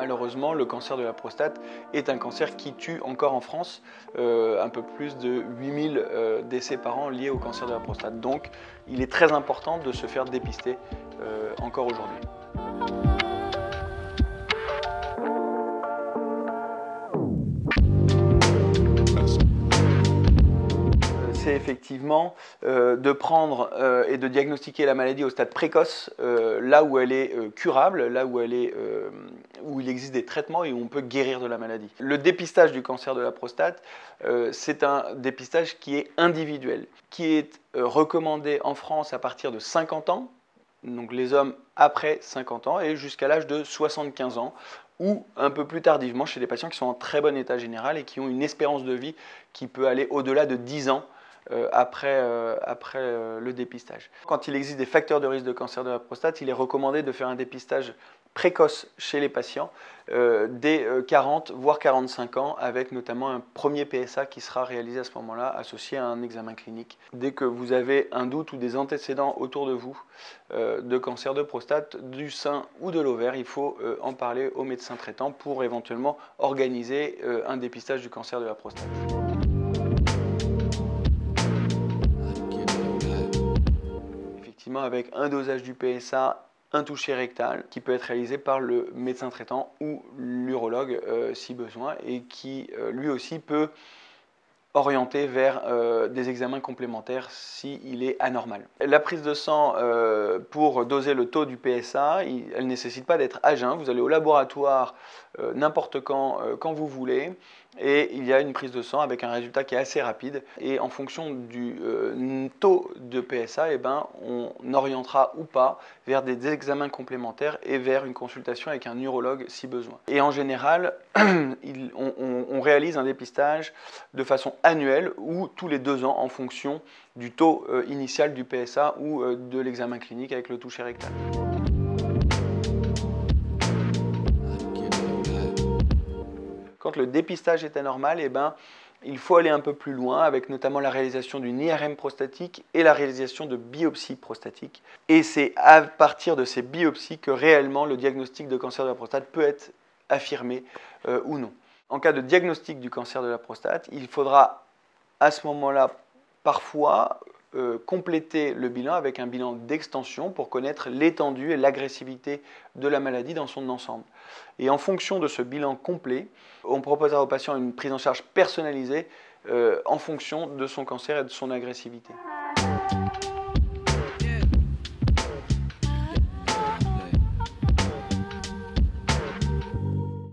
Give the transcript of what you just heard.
Malheureusement, le cancer de la prostate est un cancer qui tue encore en France un peu plus de 8000 décès par an liés au cancer de la prostate. Donc, il est très important de se faire dépister encore aujourd'hui. C'est effectivement de prendre et de diagnostiquer la maladie au stade précoce, là où elle est curable, là où, où il existe des traitements et où on peut guérir de la maladie. Le dépistage du cancer de la prostate, c'est un dépistage qui est individuel, qui est recommandé en France à partir de 50 ans, donc les hommes après 50 ans et jusqu'à l'âge de 75 ans, ou un peu plus tardivement chez des patients qui sont en très bon état général et qui ont une espérance de vie qui peut aller au-delà de 10 ans après le dépistage. Quand il existe des facteurs de risque de cancer de la prostate, il est recommandé de faire un dépistage précoce chez les patients dès 40 voire 45 ans, avec notamment un premier PSA qui sera réalisé à ce moment-là, associé à un examen clinique. Dès que vous avez un doute ou des antécédents autour de vous de cancer de prostate, du sein ou de l'ovaire, il faut en parler au médecin traitant pour éventuellement organiser un dépistage du cancer de la prostate. Avec un dosage du PSA, un toucher rectal qui peut être réalisé par le médecin traitant ou l'urologue si besoin, et qui lui aussi peut orienter vers des examens complémentaires s'il est anormal. La prise de sang pour doser le taux du PSA, elle ne nécessite pas d'être à jeun. Vous allez au laboratoire n'importe quand vous voulez, et il y a une prise de sang avec un résultat qui est assez rapide. Et en fonction du taux de PSA, on orientera ou pas vers des examens complémentaires et vers une consultation avec un urologue si besoin. Et en général, on réalise un dépistage de façon annuelle ou tous les 2 ans en fonction du taux initial du PSA ou de l'examen clinique avec le toucher rectal. Quand le dépistage est anormal, il faut aller un peu plus loin avec notamment la réalisation d'une IRM prostatique et la réalisation de biopsies prostatiques. Et c'est à partir de ces biopsies que réellement le diagnostic de cancer de la prostate peut être affirmé ou non. En cas de diagnostic du cancer de la prostate, il faudra à ce moment-là parfois compléter le bilan avec un bilan d'extension pour connaître l'étendue et l'agressivité de la maladie dans son ensemble. Et en fonction de ce bilan complet, on proposera au patient une prise en charge personnalisée en fonction de son cancer et de son agressivité.